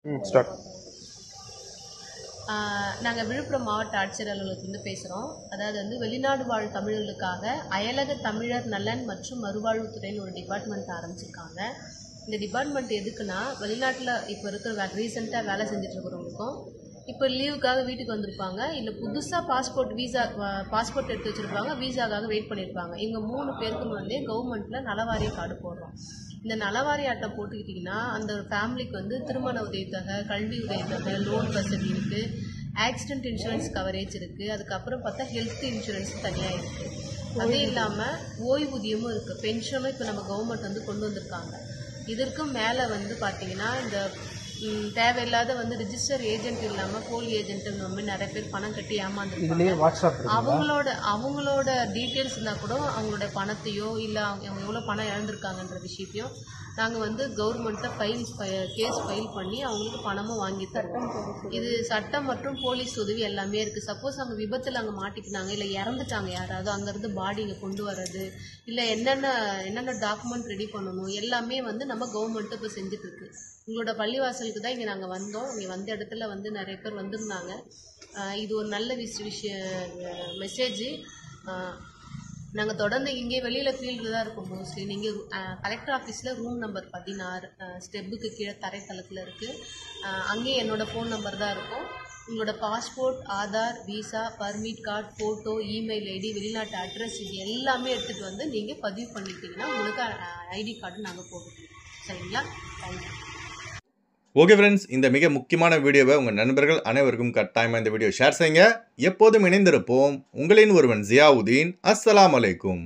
Start. நாங்கள் விழுப்புரம் மாவட்ட ஆட்சியர் அலுவலகத்திலிருந்து பேசுகிறோம். அதாவது வந்து வெளிநாடு வாழ் தமிழர்களுக்காக அயலக தமிழர் நலன் மற்றும் மறுவாழ்வுத்துறைன்னு ஒரு டிபார்ட்மெண்ட் ஆரம்பிச்சிருக்காங்க. இந்த டிபார்ட்மெண்ட் எதுக்குன்னா, வெளிநாட்டில் இப்போ இருக்கிற ரீசெண்டாக வேலை செஞ்சிட்ருக்கிறவங்களுக்கும் இப்போ லீவுக்காக வீட்டுக்கு வந்திருப்பாங்க, இல்லை புதுசாக பாஸ்போர்ட் எடுத்து வச்சுருப்பாங்க, வீசாக்காக வெயிட் பண்ணியிருப்பாங்க. இவங்க 3 பேருக்கும் வந்து கவர்மெண்ட்டில் நலவாரிய கார்டு போடுறோம். இந்த நலவாரிய அட்டை போட்டுக்கிட்டிங்கன்னா அந்த ஃபேமிலிக்கு வந்து திருமண உதவித்தொகை, கல்வி உதவித்தொகை, லோன் வசதி இருக்குது, ஆக்சிடென்ட் இன்சூரன்ஸ் கவரேஜ் இருக்குது, அதுக்கப்புறம் பார்த்தா ஹெல்த் இன்சூரன்ஸ் தனியாக இருக்குது. அதே இல்லாமல் ஓய்வூதியமும் இருக்குது, பென்ஷனும் இப்போ நம்ம கவர்மெண்ட் வந்து கொண்டு வந்திருக்காங்க. இதற்கும் மேலே வந்து பார்த்திங்கன்னா இந்த தேவையில்லாத வந்து ரிஜிஸ்டர் ஏஜென்ட் இல்லாமல் போலி ஏஜென்ட் மாதிரி நிறைய பேர் பணம் கட்டி ஏமாந்துருக்காங்க. அவங்களோட டீட்டெயில்ஸ் இருந்தால் கூட அவங்களோட பணத்தையோ இல்லை அவங்க எவ்வளோ பணம் இழந்திருக்காங்கன்ற விஷயத்தையும் நாங்கள் வந்து கவர்மெண்ட்டை கேஸ் ஃபைல் பண்ணி அவங்களுக்கு பணமும் வாங்கி தரோம். இது சட்டம் மற்றும் போலீஸ் உதவி எல்லாமே இருக்குது. சப்போஸ் அவங்க விபத்தில் அங்கே மாட்டிக்கினாங்க, இல்லை இறந்துட்டாங்க யாராவது, அங்கேருந்து பாடி இங்கே கொண்டு வர்றது, இல்லை என்னென்ன டாக்குமெண்ட் ரெடி பண்ணணும் எல்லாமே வந்து நம்ம கவர்மெண்ட்டு இப்போ செஞ்சுட்ருக்கு. உங்களோட பள்ளிவாசலுக்கு தான் இங்கே நாங்கள் வந்தோம். இங்கே வந்த இடத்துல வந்து நிறைய பேர் வந்திருந்தாங்க. இது ஒரு நல்ல மெசேஜ். நாங்கள் தொடர்ந்து இங்கே வெளியில் ஃபீல்டில் தான் இருக்கோம். மோஸ்ட்லி நீங்கள் கலெக்டர் ஆஃபீஸில் ரூம் நம்பர் 16 ஸ்டெப்புக்கு கீழே தரைத்தளத்தில் இருக்குது. அங்கேயும் என்னோடய ஃபோன் நம்பர் தான் இருக்கும். உங்களோட passport, Aadhaar, visa, permit card, photo, email ID, வெளிநாட்டு அட்ரஸ் இது எல்லாமே எடுத்துகிட்டு வந்து நீங்கள் பதிவு பண்ணிட்டீங்கன்னா உங்களுக்கு ஐடி கார்டு நாங்கள் போடுவோம். சரிங்களா? தேங்க்யூ. ஓகே ஃப்ரெண்ட்ஸ், இந்த மிக முக்கியமான வீடியோவை உங்கள் நண்பர்கள் அனைவருக்கும் கட்டாயமாக இந்த வீடியோ ஷேர் செய்யுங்க. எப்போதும் இணைந்திருப்போம். உங்களின் ஒருவன் ஜியாவுதீன். அஸ்ஸலாமு அலைக்கும்.